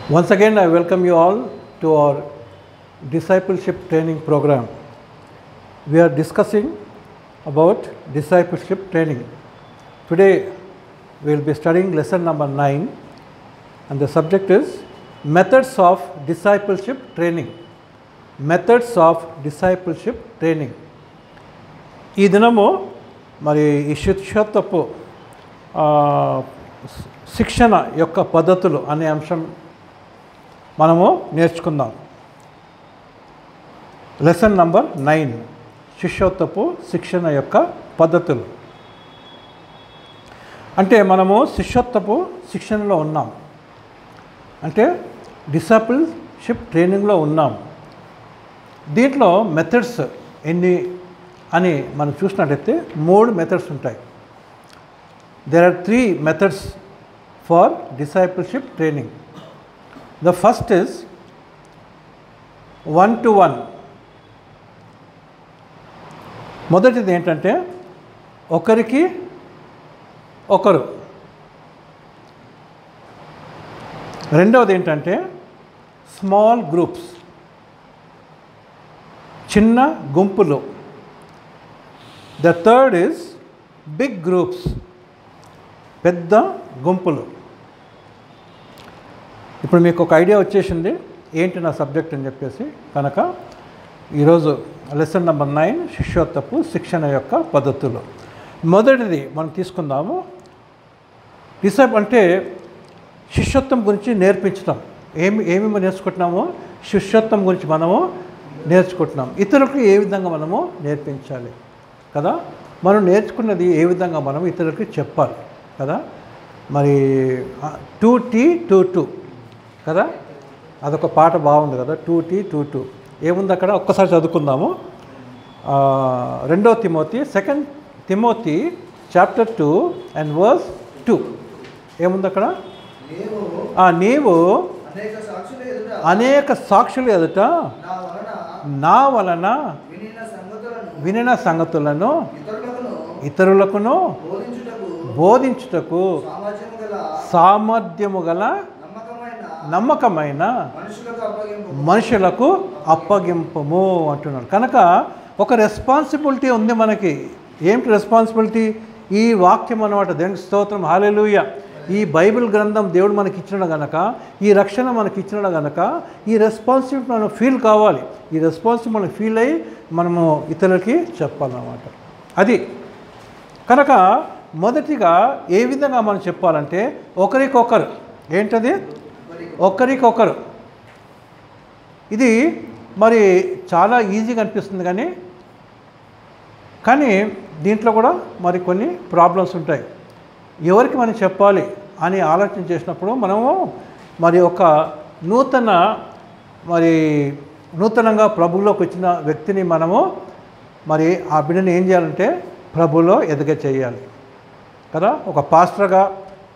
Once again, I welcome you all to our discipleship training program. We are discussing about discipleship training. Today, we will be studying lesson number 9, and the subject is methods of discipleship training. Methods of discipleship training. ఈ దినము మరి ఈ శిష్యత్వపు శిక్షణ యొక్క పద్ధతులు అనే అంశం మనము నేర్చుకుందాం. లెసన్ నంబర్ 9, శిష్యత్వపు శిక్షణ యొక్క పద్ధతులు. అంటే మనము శిష్యత్వపు శిక్షణలో ఉన్నాం, అంటే డిసైపుల్షిప్ ట్రైనింగ్లో ఉన్నాం. దీంట్లో మెథడ్స్ ఎన్ని అని మనం చూసినట్లయితే 3 మెథడ్స్ ఉంటాయి. There are 3 methods for discipleship training. The first is one-to-one. మొదటిది ఏంటంటే ఒకరికి ఒకరు. రెండవది ఏంటంటే స్మాల్ గ్రూప్స్, చిన్న గుంపులు. The third is big groups, పెద్ద గుంపులు. ఇప్పుడు మీకు ఒక ఐడియా వచ్చేసింది ఏంటి నా సబ్జెక్ట్ అని చెప్పేసి. కనుక ఈరోజు లెసన్ నెంబర్ 9, శిష్యత్వపు శిక్షణ యొక్క పద్ధతులు. మొదటిది మనం తీసుకుందాము. అంటే శిష్యత్వం గురించి నేర్పించడం. ఏమేమి నేర్చుకుంటున్నామో శిష్యత్వం గురించి మనము నేర్చుకుంటున్నాం. ఇతరులకు ఏ విధంగా మనము నేర్పించాలి కదా, మనం నేర్చుకున్నది ఏ విధంగా మనం ఇతరులకి చెప్పాలి కదా. మరి 2T22 కదా, అదొక పాట బాగుంది కదా, 2T22 ఏముంది అక్కడ ఒక్కసారి చదువుకుందాము. 2 Timothy 2 Timothy chapter 2 and verse 2 ఏముంది అక్కడ? నీవు అనేక సాక్షుల ఎదుట నా వలన వినిన సంగతులను ఇతరులకును బోధించుటకు సామర్థ్యము గల నమ్మకమైన మనుషులకు అప్పగింపము అంటున్నాడు. కనుక ఒక రెస్పాన్సిబిలిటీ ఉంది మనకి. ఏమిటి రెస్పాన్సిబిలిటీ? ఈ వాక్యం అన్నమాట. దేవునికి స్తోత్రం, హల్లెలూయా. ఈ బైబిల్ గ్రంథం దేవుడు మనకి ఇచ్చినాడు కనుక, ఈ రక్షణ మనకి ఇచ్చినాడు కనుక ఈ రెస్పాన్సిబిలిటీ మనం ఫీల్ కావాలి. ఈ రెస్పాన్సిబిలిటీ మనం ఫీల్ అయ్యి మనము ఇతరులకి చెప్పాలన్నమాట. అది కనుక మొదటిగా ఏ విధంగా మనం చెప్పాలంటే ఒకరికొకరు. ఏంటది? ఒకరికొకరు. ఇది మరి చాలా ఈజీగా అనిపిస్తుంది కానీ దీంట్లో కూడా మరి కొన్ని ప్రాబ్లమ్స్ ఉంటాయి. ఎవరికి మనం చెప్పాలి అని ఆలోచన చేసినప్పుడు మనము మరి ఒక నూతనంగా ప్రభువులోకి వచ్చిన వ్యక్తిని మనము మరి ఆ బిడ్డని ఏం చేయాలంటే ప్రభువులో ఎదగ చేయాలి కదా. ఒక పాస్టర్గా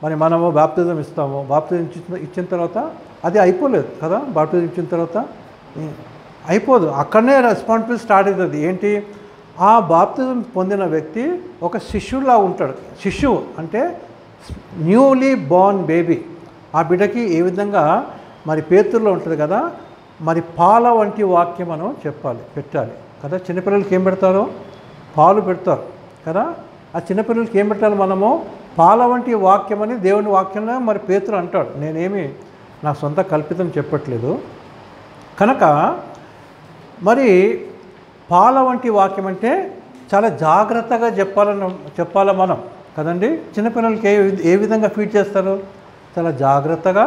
మరి మనము బాప్తిజం ఇస్తాము. బాప్తిజం ఇచ్చిన తర్వాత అది అయిపోలేదు కదా. బాప్తిజం ఇచ్చిన తర్వాత అయిపోదు, అక్కడనే రెస్పాన్సిబిలిటీ స్టార్ట్ అవుతుంది. ఏంటి? ఆ బాప్తిజం పొందిన వ్యక్తి ఒక శిష్యులా ఉంటాడు. శిష్యువు అంటే న్యూలీ బోర్న్ బేబీ. ఆ బిడ్డకి ఏ విధంగా మరి పేతురులో ఉంటుంది కదా, మరి పాల వంటి వాక్యం మనం పెట్టాలి కదా. చిన్నపిల్లలకి ఏం పెడతారో? పాలు పెడతారు కదా. ఆ చిన్నపిల్లలకి ఏం పెట్టాలి మనము? పాల వంటి వాక్యం అని దేవుని వాక్యంలో మరి పేతురు అంటాడు. నేనేమి నా సొంత కల్పితం చెప్పట్లేదు. కనుక మరి పాల వంటి వాక్యం అంటే చాలా జాగ్రత్తగా చెప్పాలి మనం కదండి. చిన్నపిల్లలకి ఏ విధంగా ఫీడ్ చేస్తారు? చాలా జాగ్రత్తగా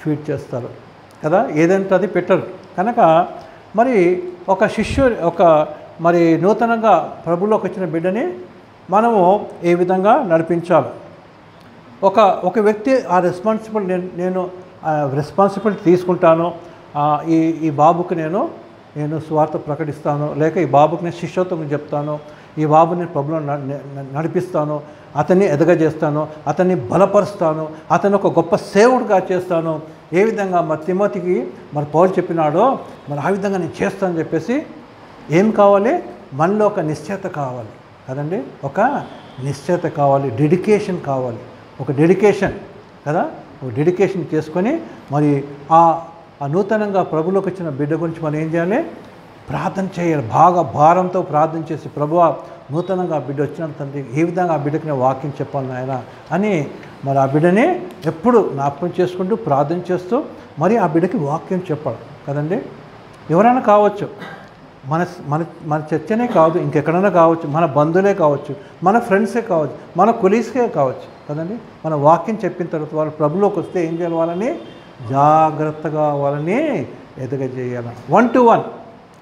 ఫీడ్ చేస్తారు కదా. ఏదంటే అది పెట్టరు. కనుక మరి ఒక మరి నూతనంగా ప్రభువులోకి వచ్చిన బిడ్డని మనము ఏ విధంగా నడిపించాలి? ఒక వ్యక్తి ఆ నేను రెస్పాన్సిబిలిటీ తీసుకుంటాను. ఈ బాబుకి నేను స్వార్థ ప్రకటిస్తాను, లేక ఈ బాబుకి నేను శిష్యత్వం చెప్తాను, ఈ బాబుని ప్రభువులో నడిపిస్తాను, అతన్ని ఎదగజేస్తాను, అతన్ని బలపరుస్తాను, అతన్ని ఒక గొప్ప సేవకుడిగా చేస్తాను. ఏ విధంగా మరి తిమోతికి మరి పౌలు చెప్పినాడో మరి ఆ విధంగా నేను చేస్తానని చెప్పేసి ఏం కావాలి? మనలో ఒక నిశ్చయత కావాలి కదండి. ఒక నిశ్చయత కావాలి, డెడికేషన్ కావాలి. ఒక డెడికేషన్ కదా. డెడికేషన్ చేసుకొని మరి ఆ నూతనంగా ప్రభులోకి వచ్చిన బిడ్డ గురించి మనం ఏం చేయాలి? ప్రార్థన చేయాలి. బాగా భారంతో ప్రార్థన చేసి, ప్రభువా నూతనంగా ఆ బిడ్డ వచ్చిన తండ్రి ఏ విధంగా ఆ బిడ్డకి నేను వాక్యం చెప్పాలి నాయన అని మరి ఆ బిడ్డని ఎప్పుడు జ్ఞాపకం చేసుకుంటూ ప్రార్థన చేస్తూ మరి ఆ బిడ్డకి వాక్యం చెప్పాలి కదండి. ఎవరైనా కావచ్చు, మన మన మన చర్చనే కాదు, ఇంకెక్కడైనా కావచ్చు, మన బంధువులే కావచ్చు, మన ఫ్రెండ్సే కావచ్చు, మన కొలీగ్స్కే కావచ్చు కదండి. మన వాక్యం చెప్పిన తర్వాత వాళ్ళు ప్రభులోకి వస్తే ఏం చేయాలి? వాళ్ళని జాగ్రత్తగా వాళ్ళని ఎదగజేయాలి. 1 to 1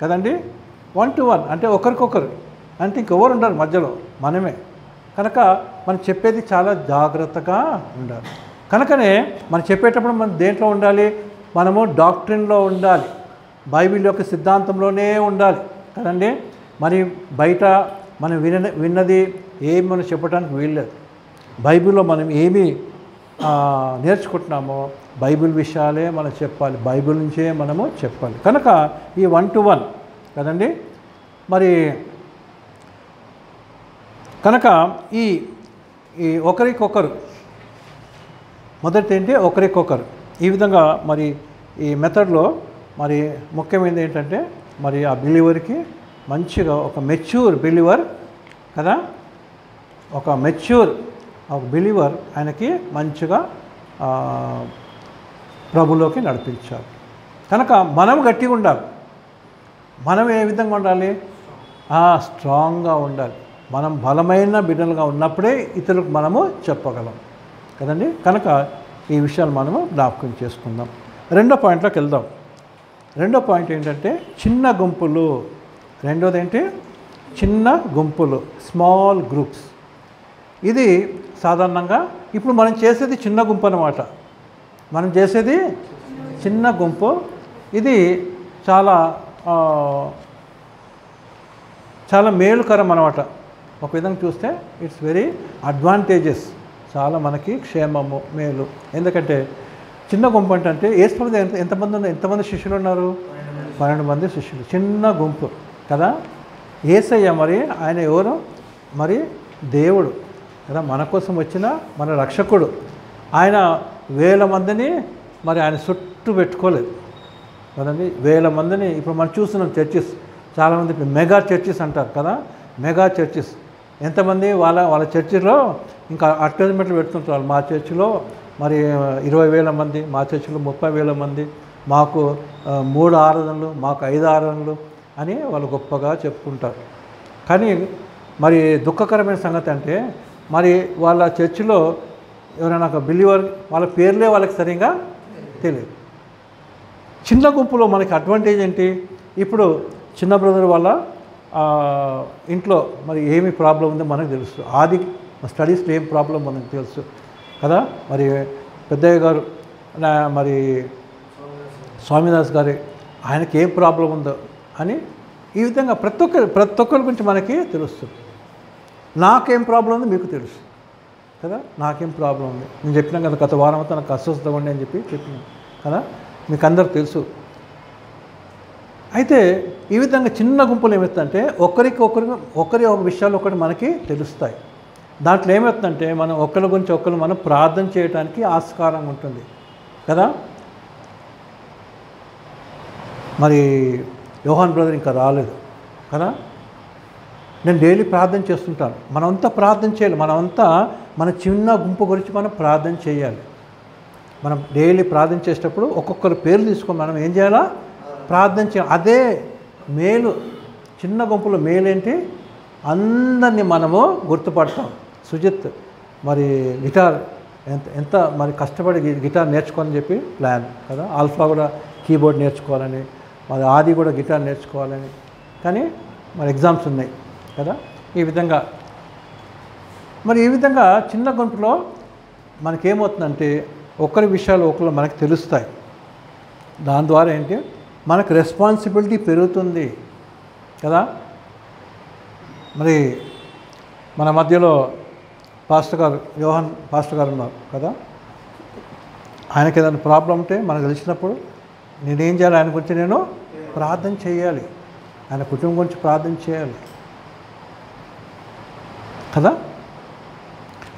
కదండి. 1 to 1 అంటే ఒకరికొకరు, అంటే ఇంకెవరు ఉండరు మధ్యలో, మనమే. కనుక మనం చెప్పేది చాలా జాగ్రత్తగా ఉండాలి. కనుకనే మనం చెప్పేటప్పుడు మనం దేంట్లో ఉండాలి? మనము డాక్ట్రిన్లో ఉండాలి, బైబిల్ యొక్క సిద్ధాంతంలోనే ఉండాలి కదండి. మరి బయట మనం విన్నది ఏమి మనం చెప్పడానికి వీల్లేదు. బైబిల్లో మనం ఏమి నేర్చుకుంటున్నామో బైబిల్ విషయాలే మనం చెప్పాలి, బైబిల్ నుంచే మనము చెప్పాలి. కనుక ఈ 1 to 1 కదండి. మరి కనుక ఈ ఒకరికొకరు మొదటి ఏంటి? ఒకరికొకరు ఈ విధంగా మరి ఈ మెథడ్లో మరి ముఖ్యమైనది ఏంటంటే మరి ఆ బిలీవర్కి మంచిగా ఒక మెచ్యూర్ బిలీవర్ కదా, ఒక మెచ్యూర్ ఒక బిలీవర్ ఆయనకి మంచిగా ప్రభులోకి నడిపించాలి. కనుక మనం గట్టిగా ఉండాలి. మనం ఏ విధంగా ఉండాలి? స్ట్రాంగ్గా ఉండాలి. మనం బలమైన బిడ్డలుగా ఉన్నప్పుడే ఇతరులకు మనము చెప్పగలం కదండి. కనుక ఈ విషయాలు మనము జ్ఞాపకం చేసుకుందాం. రెండో పాయింట్లోకి వెళ్దాం. రెండో పాయింట్ ఏంటంటే చిన్న గుంపులు. రెండోది ఏంటి? చిన్న గుంపులు, స్మాల్ గ్రూప్స్. ఇది సాధారణంగా ఇప్పుడు మనం చేసేది చిన్న గుంపు అన్నమాట. మనం చేసేది చిన్న గుంపు. ఇది చాలా చాలా మేలుకరం అన్నమాట. ఒక విధంగా చూస్తే ఇట్స్ వెరీ అడ్వాంటేజెస్, చాలా మనకి క్షేమము, మేలు. ఎందుకంటే చిన్న గుంపు అంటే యేసుప్రభు ఎంతమంది శిష్యులు ఉన్నారు? 12 మంది శిష్యులు. చిన్న గుంపు కదా. యేసయ్య మరి ఆయన ఎవరు? మరి దేవుడు కదా, మన కోసం వచ్చిన మన రక్షకుడు. ఆయన 1000 మందిని మరి ఆయన చుట్టూ పెట్టుకోలేదు కదండి. 1000 మందిని ఇప్పుడు మనం చూస్తున్నాం. చర్చెస్ చాలామంది ఇప్పుడు మెగా చర్చెస్ అంటారు కదా. మెగా చర్చెస్ ఎంతమంది? వాళ్ళ చర్చిలో ఇంకా అడ్వర్టైజ్మెంట్లు పెడుతుంటారు. మా చర్చిలో మరి 20,000 మంది, మా చర్చిలో 30,000 మంది, మాకు 3 ఆరాధనలు, మాకు 5 ఆరాధనలు అని వాళ్ళు గొప్పగా చెప్పుకుంటారు. కానీ మరి దుఃఖకరమైన సంగతి అంటే మరి వాళ్ళ చర్చిలో ఎవరైనా ఒక బిలీవర్ వాళ్ళ పేర్లే వాళ్ళకి సరిగ్గా తెలియదు. చిన్న గుంపులో మనకి అడ్వాంటేజ్ ఏంటి? ఇప్పుడు చిన్న బ్రదర్ వాళ్ళ ఇంట్లో మరి ఏమి ప్రాబ్లం ఉందో మనకు తెలుసు. ఆది స్టడీస్లో ఏం ప్రాబ్లం మనకు తెలుసు కదా. మరి పెద్దయ్య గారు మరి స్వామిదాస్ గారి ఆయనకి ఏం ప్రాబ్లం ఉందో అని ఈ విధంగా ప్రతి ఒక్కరి గురించి మనకి తెలుస్తుంది. నాకేం ప్రాబ్లం ఉందో మీకు తెలుసు కదా. నాకేం ప్రాబ్లం ఉంది నేను చెప్పినాం కదా, గత వారం అంతా నాకు అస్వస్థత ఉండి అని చెప్పినాను కదా, మీకు అందరికి తెలుసు. అయితే ఈ విధంగా చిన్న గుంపులు ఏమవుతుందంటే ఒకరి ఒక విషయాలు ఒకటి మనకి తెలుస్తాయి. దాంట్లో ఏమవుతుందంటే మనం ఒకరి గురించి ఒకరు మనం ప్రార్థన చేయడానికి ఆస్కారంగా ఉంటుంది కదా. మరి యోహాన్ బ్రదర్ ఇంకా రాలేదు కదా. నేను డైలీ ప్రార్థన చేస్తుంటాను. మనమంతా ప్రార్థన చేయాలి. మనమంతా మన చిన్న గుంపు గురించి మనం ప్రార్థన చేయాలి. మనం డైలీ ప్రార్థన చేసేటప్పుడు ఒక్కొక్కరు పేరు తీసుకొని మనం ఏం చేయాలా? ప్రార్థన చేయాలి. అదే మేలు. చిన్న గుంపులో మేలేంటి? అందరినీ మనము గుర్తుపడతాం. సుజిత్ మరి గిటార్ ఎంత మరి కష్టపడి గిటార్ నేర్చుకోవాలని చెప్పి ప్లాన్ కదా. ఆల్ఫా కూడా కీబోర్డ్ నేర్చుకోవాలని, మరి ఆది కూడా గిటార్ నేర్చుకోవాలని, కానీ మరి ఎగ్జామ్స్ ఉన్నాయి కదా. ఈ విధంగా చిన్న గుంపులో మనకేమవుతుందంటే ఒకరి విషయాలు ఒకరు మనకు తెలుస్తాయి. దాని ద్వారా ఏంటి మనకు రెస్పాన్సిబిలిటీ పెరుగుతుంది కదా. మరి మన మధ్యలో పాస్టర్ గారు, యోహాన్ పాస్టర్ గారు ఉన్నారు కదా. ఆయనకి ఏదైనా ప్రాబ్లం ఉంటే మనకు తెలిసినప్పుడు నేనేం చేయాలి? ఆయన గురించి నేను ప్రార్థన చేయాలి, ఆయన కుటుంబం గురించి ప్రార్థన చేయాలి కదా.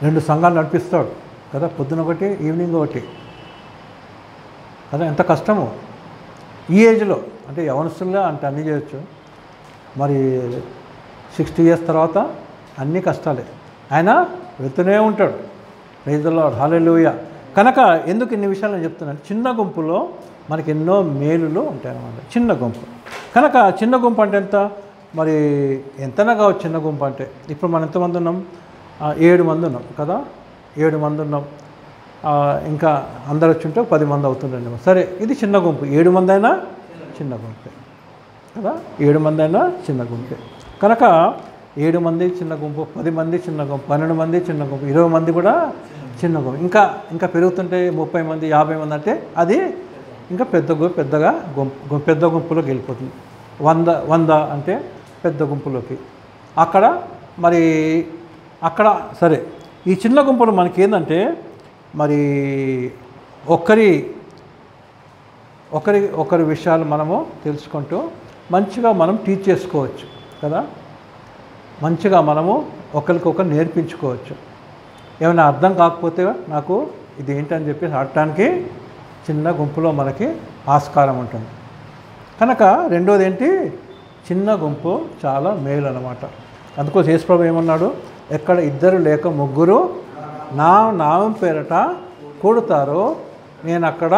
2 సంఘాలు నడిపిస్తాడు కదా, పొద్దున ఒకటి ఈవినింగ్ ఒకటి కదా, ఎంత కష్టము ఈ ఏజ్లో. అంటే యవనస్తులుగా అంటే అన్నీ చేయొచ్చు, మరి 60 years తర్వాత అన్నీ కష్టాలే. ఆయన వెళ్తూనే ఉంటాడు. ప్రైజ్ ది లార్డ్, హల్లెలూయా. కనుక ఎందుకు ఇన్ని విషయాలు నేను చెప్తున్నాను, చిన్న గుంపులో మనకి ఎన్నో మేలులు ఉంటాయన్నమాట. చిన్న గుంపు కనుక చిన్న గుంపు అంటే ఎంత, మరి ఎంతనా కావచ్చు చిన్న గుంపు అంటే. ఇప్పుడు మనం ఎంతమంది ఉన్నాం, 7 మంది ఉన్నాం కదా, 7 మంది ఉన్నాం. ఇంకా అందరు వచ్చి ఉంటే 10 మంది అవుతుండండి. సరే, ఇది చిన్న గుంపు. 7 మంది అయినా చిన్న గుంపే కదా, 7 మంది అయినా చిన్న గుంపే. కనుక 7 మంది చిన్న గుంపు, 10 మంది చిన్న గుంపు, 12 మంది చిన్న గుంపు, 20 మంది కూడా చిన్న గుంపు. ఇంకా పెరుగుతుంటే 30 మంది, 50 మంది అంటే అది ఇంకా పెద్దగా పెద్ద గుంపులోకి వెళ్ళిపోతుంది. 100 అంటే పెద్ద గుంపులోకి. అక్కడ సరే, ఈ చిన్న గుంపులు మనకి ఏంటంటే మరి ఒకరి విషయాలు మనము తెలుసుకుంటూ మంచిగా మనం టీచ్ చేసుకోవచ్చు కదా, మంచిగా మనము ఒకరికొకరు నేర్పించుకోవచ్చు. ఏమైనా అర్థం కాకపోతే నాకు ఇది ఏంటని చెప్పి అడటానికి చిన్న గుంపులో మనకి ఆస్కారం ఉంటుంది. కనుక రెండోది ఏంటి, చిన్న గుంపు చాలా మేలు అన్నమాట. అందుకోసం యేసుప్రభు ఏమన్నాడు, ఎక్కడ 2 లేక 3 నా నామం పేరట కూడుతారో నేను అక్కడ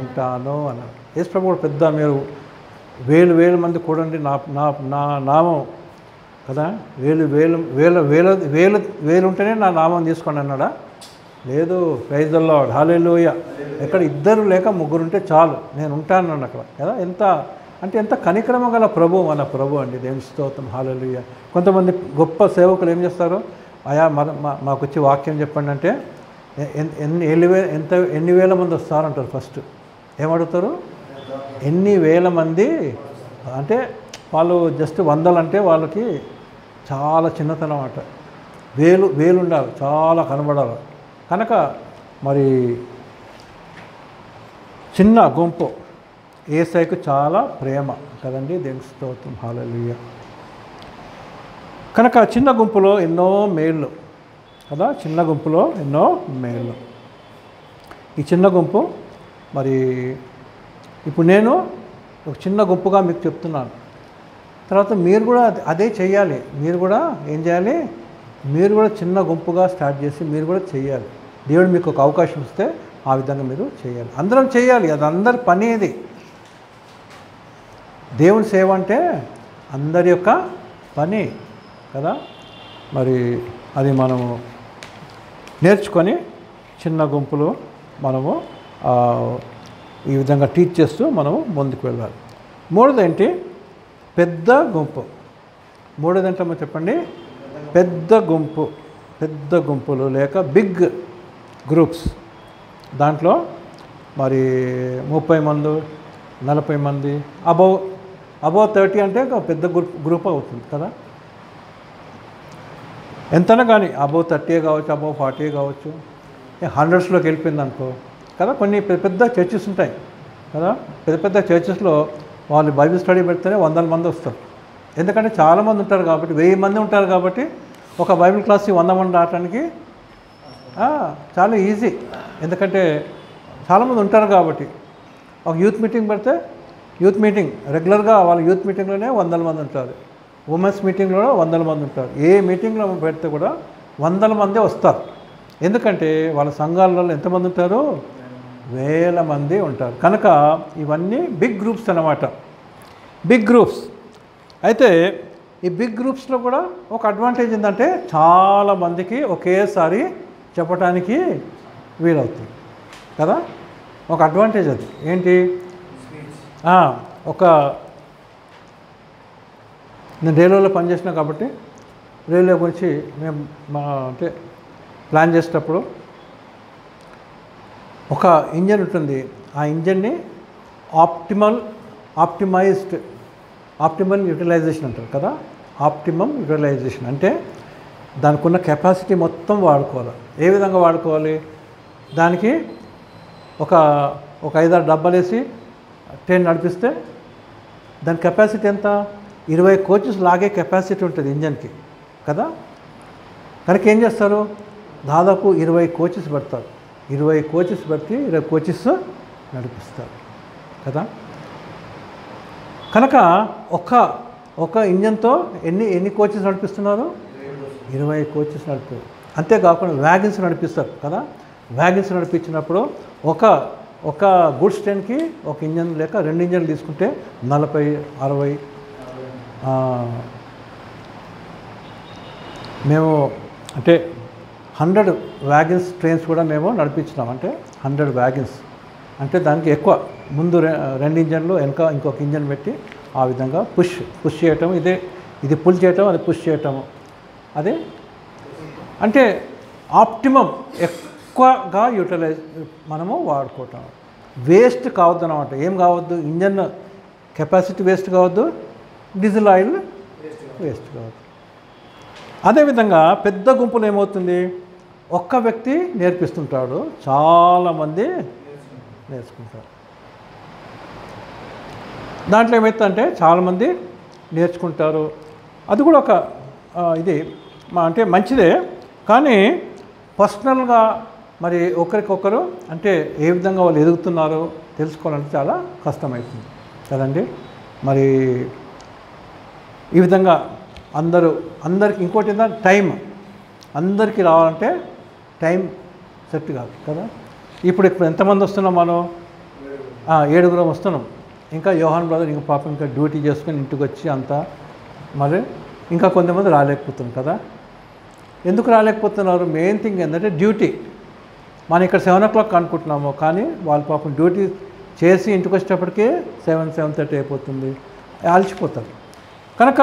ఉంటాను అన్నాడు. యేసుప్రభు కూడా పెద్ద, మీరు వేలు మంది కూడండి నా నామం కదా, వేలు ఉంటేనే నా నామం తీసుకోండి అన్నాడా? లేదు. ప్రైజ్ ది లార్డ్, హల్లెలూయా. ఎక్కడ 2 లేక 3 ఉంటే చాలు, నేను ఉంటాను అన్నాడు అక్కడ కదా. ఎంత కనికరమ గల ప్రభు మన ప్రభు అండి. దేవుని స్తోత్రం, హల్లెలూయా. కొంతమంది గొప్ప సేవకులు ఏం చేస్తారు, అయా మాకు వచ్చి వాక్యం చెప్పండి అంటే ఎన్ని వేల మంది వస్తారంటారు. ఫస్ట్ ఏమడుగుతారు, ఎన్ని వేల మంది అంటే వాళ్ళు జస్ట్ 100 అంటే వాళ్ళకి చాలా చిన్నతనం అట. వేలు ఉండాలి, చాలా కనబడాలి. కనుక మరి చిన్న గుంపు యేసయ్యకు చాలా ప్రేమ కదండి. దేవుని స్తోత్రం, హల్లెలూయా. కనుక చిన్న గుంపులో ఎన్నో మేళ్ళు కదా, చిన్న గుంపులో ఎన్నో మేళ్ళు. ఈ చిన్న గుంపు మరి ఇప్పుడు నేను ఒక చిన్న గుంపుగా మీకు చెప్తున్నాను. తర్వాత మీరు కూడా అదే చేయాలి. మీరు కూడా ఏం చేయాలి, మీరు కూడా చిన్న గుంపుగా స్టార్ట్ చేసి మీరు కూడా చేయాలి. దేవుడు మీకు ఒక అవకాశం ఇస్తే ఆ విధంగా మీరు చేయాలి. అందరం చేయాలి, అది అందరి పని. ఇది దేవుని సేవ అంటే అందరి యొక్క పని కదా. మరి అది మనము నేర్చుకొని చిన్న గుంపులు మనము ఈ విధంగా టీచ్ చేస్తూ మనము ముందుకు వెళ్ళాలి. మూడోది ఏంటి, పెద్ద గుంపు. మూడోది ఏంటమ్మా చెప్పండి, పెద్ద గుంపులు లేక బిగ్ గ్రూప్స్. దాంట్లో మరి 30 మంది, 40 మంది, అబౌవ్ 30 అంటే ఒక పెద్ద గ్రూప్ అవుతుంది కదా. ఎంతైనా కానీ అబౌవ్ 30 కావచ్చు, అబౌవ్ 40 కావచ్చు, 100స్లోకి వెళ్ళిపోయింది అనుకో కదా. కొన్ని పెద్ద చర్చెస్ ఉంటాయి కదా, పెద్ద చర్చెస్లో వాళ్ళు బైబిల్ స్టడీ పెడితేనే 100 మంది వస్తారు. ఎందుకంటే చాలామంది ఉంటారు కాబట్టి, 1000 మంది ఉంటారు కాబట్టి ఒక బైబిల్ క్లాస్కి 100 మంది రావడానికి చాలా ఈజీ. ఎందుకంటే చాలామంది ఉంటారు కాబట్టి. ఒక యూత్ మీటింగ్ పెడితే రెగ్యులర్గా వాళ్ళ యూత్ మీటింగ్లోనే 100 మంది ఉంటారు, ఉమెన్స్ మీటింగ్లో 100 మంది ఉంటారు. ఏ మీటింగ్లో పెడితే కూడా 100 మందే వస్తారు. ఎందుకంటే వాళ్ళ సంఘాలలో ఎంతమంది ఉంటారు, 1000 మంది ఉంటారు. కనుక ఇవన్నీ బిగ్ గ్రూప్స్ అన్నమాట, బిగ్ గ్రూప్స్. అయితే ఈ బిగ్ గ్రూప్స్లో కూడా ఒక అడ్వాంటేజ్ ఏంటంటే చాలామందికి ఒకేసారి చెప్పడానికి వీలవుతుంది కదా. ఒక అడ్వాంటేజ్ అది ఏంటి, నేను రైల్వేలో పనిచేసిన కాబట్టి రైల్వే గురించి మేము అంటే ప్లాన్ చేసేటప్పుడు ఒక ఇంజన్ ఉంటుంది. ఆ ఇంజన్ని ఆప్టిమల్ యూటిలైజేషన్ అంటారు కదా. ఆప్టిమమ్ యూటిలైజేషన్ అంటే దానికి ఉన్న కెపాసిటీ మొత్తం వాడుకోవాలి. ఏ విధంగా వాడుకోవాలి, దానికి ఒక 5-6 డబ్బాలు వేసి ట్రైన్ నడిపిస్తే దాని కెపాసిటీ ఎంత, 20 కోచెస్ లాగే కెపాసిటీ ఉంటుంది ఇంజన్కి కదా. కనుక ఏం చేస్తారు, దాదాపు 20 కోచెస్ పెడతారు. 20 కోచెస్ పెడితే 20 కోచెస్ నడిపిస్తారు కదా. కనుక ఒక ఇంజన్తో ఎన్ని కోచెస్ నడిపిస్తున్నారు? 20 కోచెస్ నడిపారు. అంతేకాకుండా వ్యాగన్స్ నడిపిస్తారు కదా. వ్యాగన్స్ నడిపించినప్పుడు ఒక గుడ్స్ ట్రైన్కి ఒక ఇంజన్ లేక 2 ఇంజన్లు తీసుకుంటే 40-60 మేము అంటే 100 వ్యాగన్స్ ట్రైన్స్ కూడా మేము నడిపించినాం. అంటే 100 వ్యాగన్స్ అంటే దానికి ఎక్కువ ముందు 2 ఇంజన్లు వెనక ఇంకొక ఇంజన్ పెట్టి ఆ విధంగా పుష్ చేయటం, ఇది పుల్ చేయటం, అది పుష్ చేయటము, అదే అంటే ఆప్టిమమ్ ఎక్కువగా యూటిలైజ్ మనము వాడుకోవటం. వేస్ట్ కావద్దు అన్నమాట. ఏం కావద్దు? ఇంజన్ కెపాసిటీ వేస్ట్ కావద్దు, డీజిల్ ఆయిల్ వేస్ట్ కావద్దు. అదేవిధంగా పెద్ద గుంపులు ఏమవుతుంది? ఒక్క వ్యక్తి నేర్పిస్తుంటాడు, చాలామంది నేర్చుకుంటారు. దాంట్లో ఏమవుతుందంటే చాలామంది నేర్చుకుంటారు. అది కూడా ఒక ఇది అంటే మంచిదే. కానీ పర్సనల్గా మరి ఒకరికొకరు అంటే ఏ విధంగా వాళ్ళు ఎదుగుతున్నారో తెలుసుకోవాలంటే చాలా కష్టమవుతుంది కదండి. మరి ఈ విధంగా అందరికి ఇంకోటి ఏంటంటే టైం, అందరికీ రావాలంటే టైం సెట్ కాదు కదా. ఇప్పుడు ఎంతమంది వస్తున్నాం మనం? 7 వస్తున్నాం. ఇంకా యోహాన్ బ్రదర్ ఇంకా పాపం ఇంకా డ్యూటీ చేసుకొని ఇంటికి వచ్చి అంతా మరి ఇంకా కొంతమంది రాలేకపోతున్నాం కదా. ఎందుకు రాలేకపోతున్నారు? మెయిన్ థింగ్ ఏంటంటే డ్యూటీ. మనం ఇక్కడ 7 o'clock అనుకుంటున్నాము, కానీ వాళ్ళ పాపం డ్యూటీ చేసి ఇంటికి వచ్చేటప్పటికే 7-7:30 అయిపోతుంది, ఆల్చిపోతారు. కనుక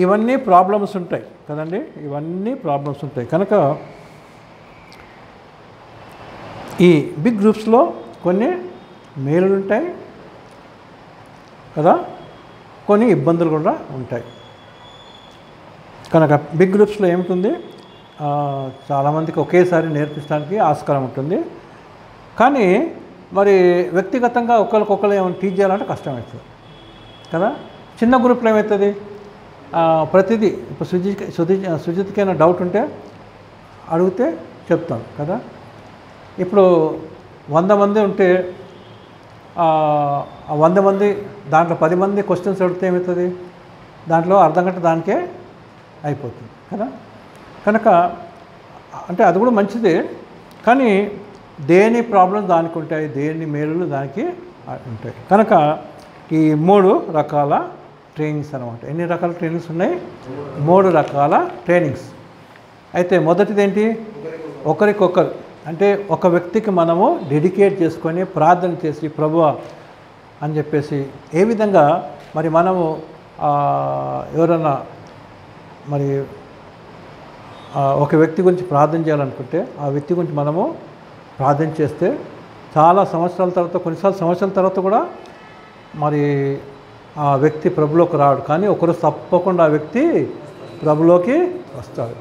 ఇవన్నీ ప్రాబ్లమ్స్ ఉంటాయి కదండి, ఇవన్నీ ప్రాబ్లమ్స్ ఉంటాయి. కనుక ఈ బిగ్ గ్రూప్స్లో కొన్ని మేలులు ఉంటాయి కదా, కొన్ని ఇబ్బందులు కూడా ఉంటాయి. కనుక బిగ్ గ్రూప్స్లో ఏముంటుంది? చాలామందికి ఒకేసారి నేర్పించడానికి ఆస్కారం ఉంటుంది. కానీ మరి వ్యక్తిగతంగా ఒకరికొకరు ఏమైనా టీచ్ చేయాలంటే కష్టమవుతుంది కదా. చిన్న గ్రూప్లో ఏమవుతుంది? ప్రతిదీ ఇప్పుడు సుజిత్కైనా డౌట్ ఉంటే అడిగితే చెప్తాను కదా. ఇప్పుడు 100 మంది ఉంటే 100 మంది దాంట్లో 10 మంది క్వశ్చన్స్ అడిగితే ఏమవుతుంది? దాంట్లో అర్ధగంట దానికే అయిపోతుంది కదా. కనుక అంటే అది కూడా మంచిదే, కానీ దేని ప్రాబ్లమ్స్ దానికి ఉంటాయి, దేని మేలులు దానికి ఉంటాయి. కనుక ఈ 3 రకాల ట్రైనింగ్స్ అనమాట. ఎన్ని రకాల ట్రైనింగ్స్ ఉన్నాయి? 3 రకాల ట్రైనింగ్స్. అయితే మొదటిది ఏంటి? ఒకరికొకరు అంటే ఒక వ్యక్తికి మనము డెడికేట్ చేసుకొని ప్రార్థన చేసి ప్రభువా అని చెప్పేసి ఏ విధంగా మరి మనము ఎవరన్నా మరి ఒక వ్యక్తి గురించి ప్రార్థన చేయాలనుకుంటే ఆ వ్యక్తి గురించి మనము ప్రార్థన చేస్తే చాలా సంవత్సరాల తర్వాత, కొన్నిసార్లు సంవత్సరాల తర్వాత కూడా మరి ఆ వ్యక్తి ప్రభులోకి రాడు, కానీ ఒకరోజు తప్పకుండా ఆ వ్యక్తి ప్రభులోకి వస్తాడు.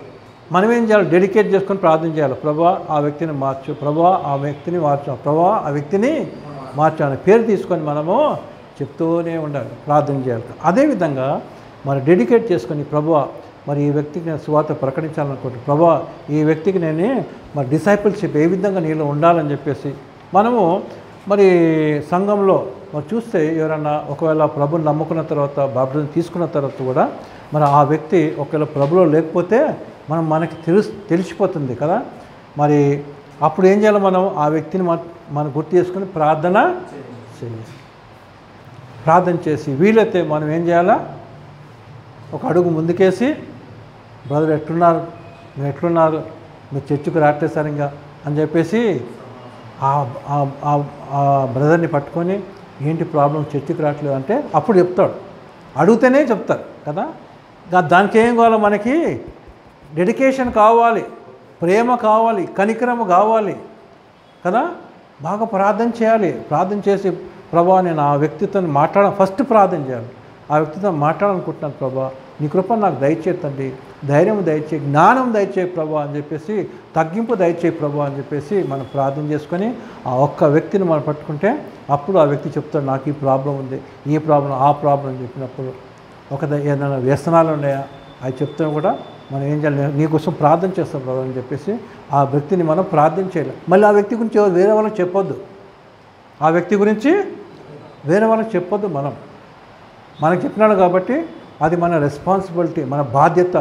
మనం ఏం చేయాలి? డెడికేట్ చేసుకొని ప్రార్థన చేయాలి. ప్రభువా ఆ వ్యక్తిని మార్చు, ప్రభువా ఆ వ్యక్తిని మార్చు, ప్రభువా ఆ వ్యక్తిని మార్చు అని పేరు తీసుకొని మనము చెప్తూనే ఉండాలి, ప్రార్థన చేయాలి. అదేవిధంగా మరి డెడికేట్ చేసుకొని ప్రభువా మరి ఈ వ్యక్తికి నేను సువార్త ప్రకటించాలనుకుంటున్నాను, ప్రభువా ఈ వ్యక్తికి నేను మరి డిసైపుల్షిప్ ఏ విధంగా నీలో ఉండాలని చెప్పేసి మనము మరి సంఘంలో మరి చూస్తే ఎవరన్నా ఒకవేళ ప్రభుని నమ్ముకున్న తర్వాత బాప్టిజం తీసుకున్న తర్వాత కూడా మరి ఆ వ్యక్తి ఒకవేళ ప్రభులో లేకపోతే మనకి తెలిసిపోతుంది కదా. మరి అప్పుడు ఏం చేయాలి? మనం ఆ వ్యక్తిని మనం గుర్తు చేసుకుని ప్రార్థన చేసి వీలైతే మనం ఏం చేయాలా? ఒక అడుగు ముందుకేసి బ్రదర్ ఎట్లున్నారు, మీరు ఎట్లున్నారు, మీరు చర్చికి రావట్లేదు సరిగ్గా అని చెప్పేసి ఆ బ్రదర్ని పట్టుకొని ఏంటి ప్రాబ్లం, చర్చికి రావట్లేదు అంటే అప్పుడు చెప్తాడు. అడిగితేనే చెప్తారు కదా. దానికి ఏం కావాలో? మనకి డెడికేషన్ కావాలి, ప్రేమ కావాలి, కనికరము కావాలి కదా. బాగా ప్రార్థన చేయాలి. ప్రార్థన చేసి ప్రభా నేను ఆ వ్యక్తితో ఫస్ట్ ప్రార్థన చేయాలి. ఆ వ్యక్తితో మాట్లాడాలనుకుంటున్నాను ప్రభా, నీ కృప నాకు దయచేతండి, ధైర్యం దయచేయి, జ్ఞానం దయచేయి ప్రభా అని చెప్పేసి, తగ్గింపు దయచేయి ప్రభా అని చెప్పేసి మనం ప్రార్థన చేసుకొని ఆ ఒక్క వ్యక్తిని మనం పట్టుకుంటే అప్పుడు ఆ వ్యక్తి చెప్తాడు నాకు ఈ ప్రాబ్లం ఉంది, ఈ ప్రాబ్లం, ఆ ప్రాబ్లం అని చెప్పినప్పుడు ఏదైనా వ్యసనాలు ఉన్నాయా అవి చెప్తే కూడా మనం ఏం చేయాలి? నీకోసం ప్రార్థన చేస్తాం ప్రభు అని చెప్పేసి ఆ వ్యక్తిని మనం ప్రార్థన చేయాలి. మళ్ళీ ఆ వ్యక్తి గురించి వేరే వాళ్ళకి చెప్పొద్దు ఆ వ్యక్తి గురించి వేరే వాళ్ళకి చెప్పొద్దు. మనకు చెప్పినాడు కాబట్టి అది మన రెస్పాన్సిబిలిటీ, మన బాధ్యత,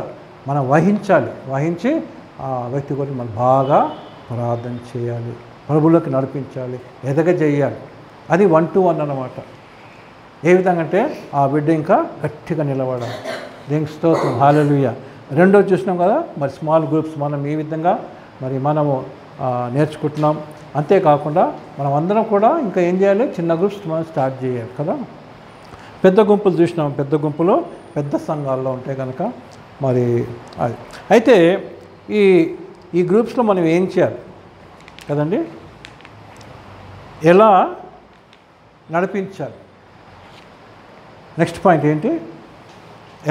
మనం వహించి ఆ వ్యక్తి గురించి మనం బాగా ప్రార్థన చేయాలి, ప్రభువులోకి నడిపించాలి, ఎదగజేయాలి. అది 1-to-1 అన్నమాట. ఏ విధంగా అంటే ఆ బిడ్డ ఇంకా గట్టిగా నిలబడాలి. దీనికి స్తోత్రం, హల్లెలూయా. రెండోది చూసినాం కదా, మరి స్మాల్ గ్రూప్స్ మనం ఈ విధంగా మరి మనము నేర్చుకుంటున్నాం. అంతేకాకుండా మనం అందరం కూడా ఇంకా ఏం చేయాలి, చిన్న గ్రూప్స్ మనం స్టార్ట్ చేయాలి కదా. పెద్ద గుంపులు చూసినాం, పెద్ద గుంపులు పెద్ద సంఘాల్లో ఉంటాయి కనుక మరి అది. అయితే ఈ గ్రూప్స్లో మనం ఏం చేయాలి కదండి, ఎలా నడిపించాలి. నెక్స్ట్ పాయింట్ ఏంటి,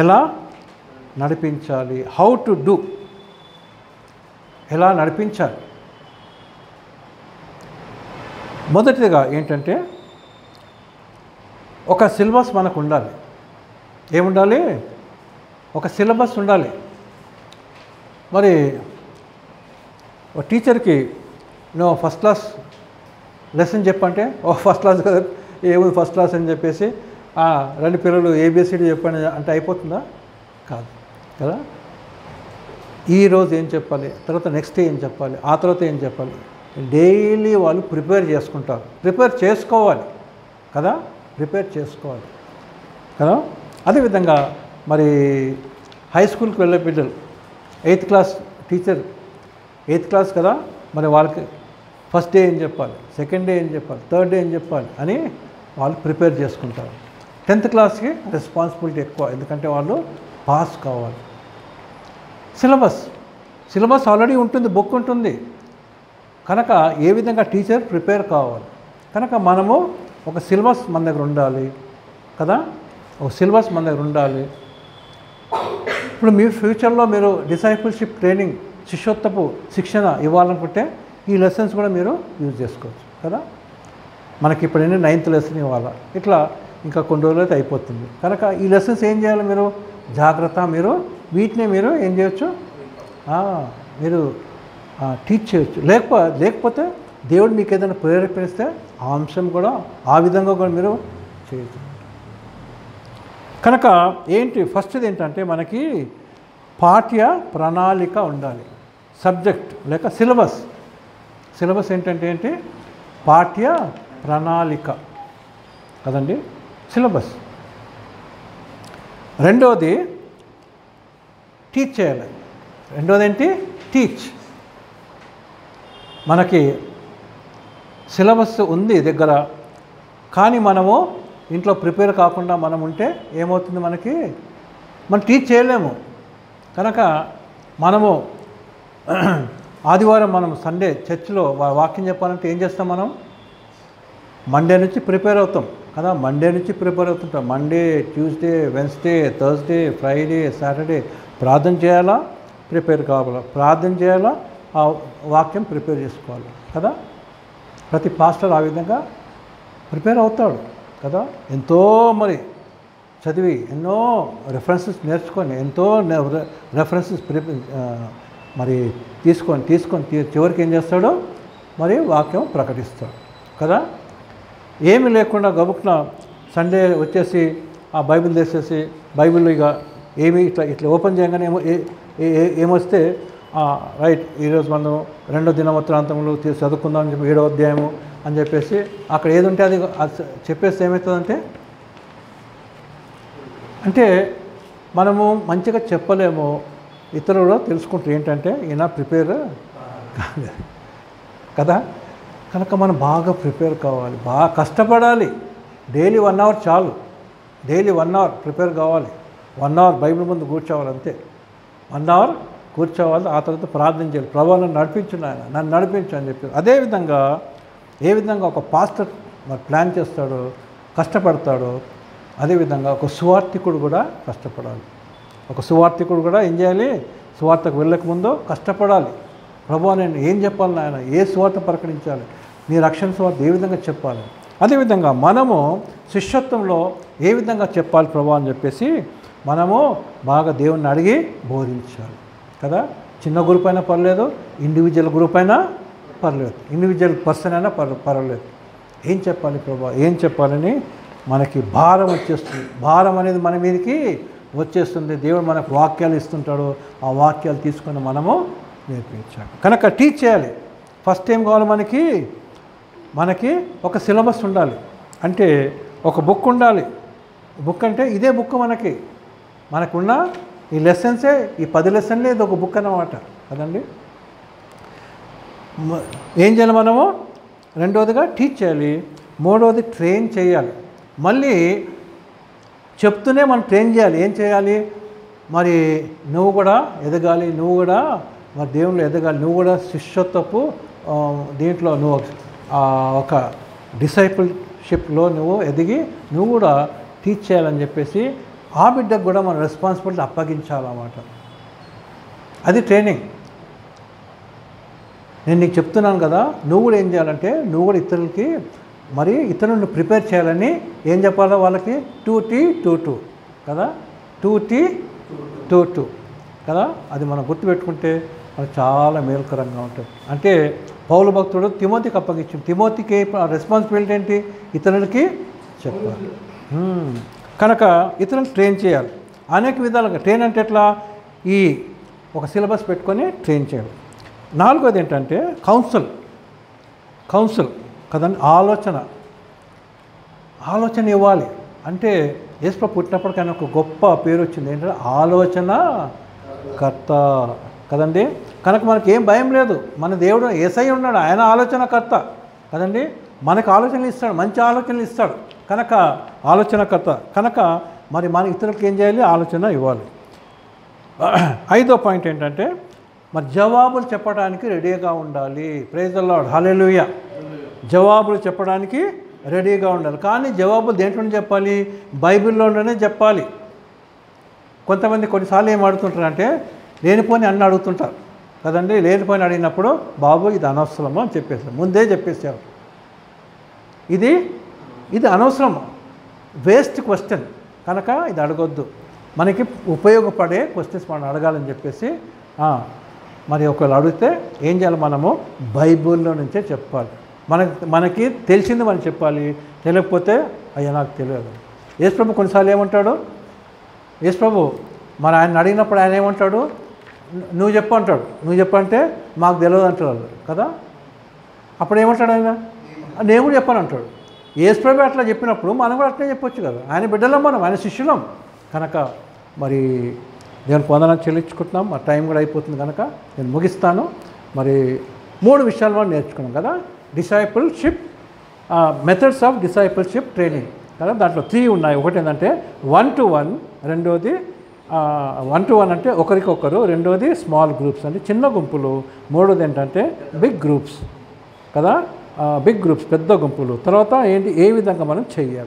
ఎలా నడిపించాలి, హౌ టు డూ, ఎలా నడిపించాలి. మొదటిగా ఏంటంటే ఒక సిలబస్ మనకు ఉండాలి. ఏముండాలి, ఒక సిలబస్ ఉండాలి. మరి ఒక టీచర్కి నువ్వు ఫస్ట్ క్లాస్ లెసన్ చెప్పంటే ఫస్ట్ క్లాస్ కదా, ఏముంది ఫస్ట్ క్లాస్ అని చెప్పేసి రెండు పిల్లలు ఏబిసిడి చెప్పండి అంటే అయిపోతుందా? కాదు కదా. ఈరోజు ఏం చెప్పాలి, తర్వాత నెక్స్ట్ ఏం చెప్పాలి, ఆ తర్వాత ఏం చెప్పాలి, డైలీ వాళ్ళు ప్రిపేర్ చేసుకుంటారు. ప్రిపేర్ చేసుకోవాలి కదా, ప్రిపేర్ చేసుకోవాలి కదా. అదేవిధంగా మరి హై స్కూల్కి వెళ్ళే పిల్లలు 8th class teacher 8th class కదా, మరి వాళ్ళకి ఫస్ట్ డే ఏం చెప్పాలి, సెకండ్ డే ఏం చెప్పాలి, థర్డ్ డే ఏం చెప్పాలి అని వాళ్ళు ప్రిపేర్ చేసుకుంటారు. 10th క్లాస్కి రెస్పాన్సిబిలిటీ ఎక్కువ, ఎందుకంటే వాళ్ళు పాస్ కావాలి. సిలబస్ ఆల్రెడీ ఉంటుంది, బుక్ ఉంటుంది కనుక ఏ విధంగా టీచర్ ప్రిపేర్ కావాలి. కనుక మనము ఒక సిలబస్ మన దగ్గర ఉండాలి కదా, ఒక సిలబస్ మన దగ్గర ఉండాలి. ఇప్పుడు మీ ఫ్యూచర్లో మీరు డిసైపుల్షిప్ ట్రైనింగ్, శిష్యోత్తపు శిక్షణ ఇవ్వాలనుకుంటే ఈ లెసన్స్ కూడా మీరు యూజ్ చేసుకోవచ్చు కదా. మనకి ఇప్పుడు 9th లెసన్ ఇవ్వాలా, ఇట్లా ఇంకా కొన్ని రోజులు అయితే అయిపోతుంది. కనుక ఈ లెసన్స్ ఏం చేయాలి, మీరు జాగ్రత్త, మీరు వీటిని మీరు ఏం చేయొచ్చు, మీరు టీచ్ చేయొచ్చు. లేకపోతే దేవుడు మీకు ఏదైనా ప్రేరేపిస్తే ఆ అంశం కూడా ఆ విధంగా కూడా మీరు చేయొచ్చు. కనుక ఏంటి, ఫస్ట్ది ఏంటంటే మనకి పాఠ్య ప్రణాళిక ఉండాలి. సబ్జెక్ట్ లేక సిలబస్ ఏంటంటే పాఠ్య ప్రణాళిక కదండి, సిలబస్. రెండోది టీచ్ చేయాలి. రెండోది ఏంటి, టీచ్. మనకి సిలబస్ ఉంది దగ్గర, కానీ మనము ఇంట్లో ప్రిపేర్ కాకుండా మనం ఉంటే ఏమవుతుంది, మనం టీచ్ చేయలేము. కనుక మనము ఆదివారం మనం సండే చర్చిలో వాక్యం చెప్పాలంటే ఏం చేస్తాం, మనం మండే నుంచి ప్రిపేర్ అవుతాం కదా. Monday, Tuesday, Wednesday, Thursday, Friday, Saturday ప్రార్థన చేయాలా, ప్రిపేర్ కావాలా, ప్రార్థన చేయాలా, ఆ వాక్యం ప్రిపేర్ చేసుకోవాలి కదా. ప్రతి పాస్టర్ ఆ విధంగా ప్రిపేర్ అవుతాడు కదా. ఎంతో మరి చదివి ఎన్నో రెఫరెన్సెస్ నేర్చుకొని ఎంతో రెఫరెన్సెస్ మరి తీసుకొని చివరికి ఏం చేస్తాడో మరి వాక్యం ప్రకటిస్తాడు కదా. ఏమి లేకుండా గబుక్కున సండే వచ్చేసి ఆ బైబిల్ తెసేసి బైబిల్ ఇక ఏమి ఇట్లా ఓపెన్ చేయగానే ఏమొస్తే రైట్ ఈరోజు మనం 2వ దినవృత్తాంతములు చదువుకుందాం అని చెప్పి 7వ అధ్యాయము అని చెప్పేసి అక్కడ ఏది ఉంటే అది చెప్పేస్తే ఏమవుతుందంటే మనము మంచిగా చెప్పలేము, ఇతరులు తెలుసుకుంటారు ఏంటంటే ఈయన ప్రిపేర్ కాలేదు కదా. కనుక మనం బాగా ప్రిపేర్ కావాలి, బాగా కష్టపడాలి. డైలీ 1 అవర్ చాలు, డైలీ 1 అవర్ ప్రిపేర్ కావాలి. 1 అవర్ బైబిల్ ముందు కూర్చోవాలి, అంతే. 1 అవర్ కూర్చోవాలి. ఆ తర్వాత ప్రార్థన చేయాలి, ప్రభువా నన్ను నడిపించు, నన్ను నడిపించు అని చెప్పి. అదేవిధంగా ఏ విధంగా ఒక పాస్టర్ మరి ప్లాన్ చేస్తాడో, కష్టపడతాడో, అదేవిధంగా ఒక సువార్థికుడు కూడా కష్టపడాలి. ఒక సువార్థికుడు కూడా ఏం చేయాలి, సువార్తకు వెళ్ళకముందు కష్టపడాలి. ప్రభువా నేను ఏం చెప్పాలి నాయన, ఏ సువార్త ప్రకటించాలి, నీ రక్షణ సువార్త ఏ విధంగా చెప్పాలి, అదేవిధంగా మనము శిష్యత్వంలో ఏ విధంగా చెప్పాలి ప్రభువా అని చెప్పేసి మనము బాగా దేవుణ్ణి అడిగి బోధించాలి కదా. చిన్న గ్రూప్ అయినా పర్లేదు, ఇండివిజువల్ గ్రూప్ అయినా పర్లేదు, ఇండివిజువల్ పర్సన్ అయినా పర్వాలేదు ఏం చెప్పాలి ప్రభా, ఏం చెప్పాలని మనకి భారం వచ్చేస్తుంది. భారం అనేది మన మీదకి వచ్చేస్తుంది. దేవుడు మనకు వాక్యాలు ఇస్తుంటాడు, ఆ వాక్యాలు తీసుకొని మనము నేర్పించాలి. కనుక టీచ్ చేయాలి. ఫస్ట్ ఏం కావాలి మనకి ఒక సిలబస్ ఉండాలి. అంటే ఒక బుక్ ఉండాలి. బుక్ అంటే ఇదే బుక్ మనకున్న ఈ లెసన్సే, ఈ 10 లెసన్లే ఇది ఒక బుక్ అన్నమాట కదండి. ఏం చేయాలి మనము? రెండవదిగా టీచ్ చేయాలి. మూడవది ట్రైన్ చేయాలి. మళ్ళీ చెప్తూనే మనం ట్రైన్ చేయాలి. ఏం చేయాలి? మరి నువ్వు కూడా ఎదగాలి, నువ్వు కూడా మరి దేవుళ్ళు ఎదగాలి, నువ్వు కూడా శిష్యత్వపు దీంట్లో నువ్వు ఒక డిసైపుల్షిప్లో నువ్వు ఎదిగి నువ్వు కూడా టీచ్ చేయాలని చెప్పేసి ఆ బిడ్డకు కూడా మన రెస్పాన్సిబిలిటీ అప్పగించాలన్నమాట. అది ట్రైనింగ్. నేను నీకు చెప్తున్నాను కదా, నువ్వు కూడా ఏం చేయాలంటే నువ్వు కూడా ఇతరులకి మరి ఇతరులను ప్రిపేర్ చేయాలని ఏం చెప్పాలో వాళ్ళకి 2T22 కదా, 2T22 కదా. అది మనం గుర్తుపెట్టుకుంటే మనకు చాలా మేలుకరంగా ఉంటుంది. అంటే పౌలు భక్తుడు తిమోతికి అప్పగించాడు. తిమోతికి రెస్పాన్సిబిలిటీ ఏంటి? ఇతరులకి చెప్పాలి. కనుక ఇతరులను ట్రైన్ చేయాలి అనేక విధాలుగా. ట్రైన్ అంటే ఎట్లా? ఈ ఒక సిలబస్ పెట్టుకొని ట్రైన్ చేయాలి. నాలుగోది ఏంటంటే కౌన్సిల్ కదండి. ఆలోచన ఇవ్వాలి. అంటే యేసు పుట్టినప్పటికైనా ఒక గొప్ప పేరు వచ్చింది ఏంటంటే ఆలోచనకర్త కదండి. కనుక మనకి ఏం భయం లేదు. మన దేవుడు యేసయ్య ఉన్నాడు, ఆయన ఆలోచనకర్త కదండి. మనకు ఆలోచనలు ఇస్తాడు, మంచి ఆలోచనలు ఇస్తాడు. కనుక ఆలోచనకర్త. కనుక మరి మన ఇతరులకు ఏం చేయాలి? ఆలోచన ఇవ్వాలి. 5వ పాయింట్ ఏంటంటే మరి జవాబులు చెప్పడానికి రెడీగా ఉండాలి. ప్రైజ్ ద లార్డ్, హల్లెలూయా. జవాబులు చెప్పడానికి రెడీగా ఉండాలి. కానీ జవాబులు దేంట్లోనే చెప్పాలి? బైబిల్లోనే చెప్పాలి. కొంతమంది కొన్నిసార్లు ఏం అడుగుతుంటారంటే లేనిపోని అన్నీ అడుగుతుంటారు కదండి. లేనిపోని అడిగినప్పుడు బాబు ఇది అనవసరము అని చెప్పేసారు, ముందే చెప్పేసారు. ఇది అనవసరం, వేస్ట్ క్వశ్చన్. కనుక ఇది అడగొద్దు. మనకి ఉపయోగపడే క్వశ్చన్స్ మనం అడగాలని చెప్పేసి మరి ఒకవేళ అడిగితే ఏం చేయాలి? మనము బైబిల్లో నుంచే చెప్పాలి. మనకి తెలిసింది మనం చెప్పాలి. తెలియకపోతే అయ్యా నాకు తెలియదు. యేసుప్రభు కొన్నిసార్లు ఏమంటాడు? యేసుప్రభు మరి ఆయన అడిగినప్పుడు ఆయన ఏమంటాడు? నువ్వు చెప్పు అంటాడు. నువ్వు చెప్పంటే మాకు తెలియదు అంటాడు కదా. అప్పుడు ఏమంటాడు ఆయన? నేను కూడా చెప్పాను అంటాడు. యేసుప్రభు అట్లా చెప్పినప్పుడు మనం కూడా అట్లే చెప్పొచ్చు కదా. ఆయన బిడ్డలం, మనం ఆయన శిష్యులం. కనుక మరి నేను వందనాలు చెల్లించుకుంటున్నాం. మా టైం కూడా అయిపోతుంది కనుక నేను ముగిస్తాను. మరి 3 విషయాలు మనం నేర్చుకున్నాం కదా. Discipleship, methods of discipleship training కదా. దాంట్లో 3 ఉన్నాయి. ఒకటి ఏంటంటే 1-to-1, రెండోది 1-to-1 అంటే ఒకరికొకరు, రెండోది స్మాల్ గ్రూప్స్ అంటే చిన్న గుంపులు, మూడోది ఏంటంటే బిగ్ గ్రూప్స్ కదా. బిగ్ గ్రూప్స్ పెద్ద గుంపులు. తర్వాత ఏంటి, ఏ విధంగా మనం చేయాలి.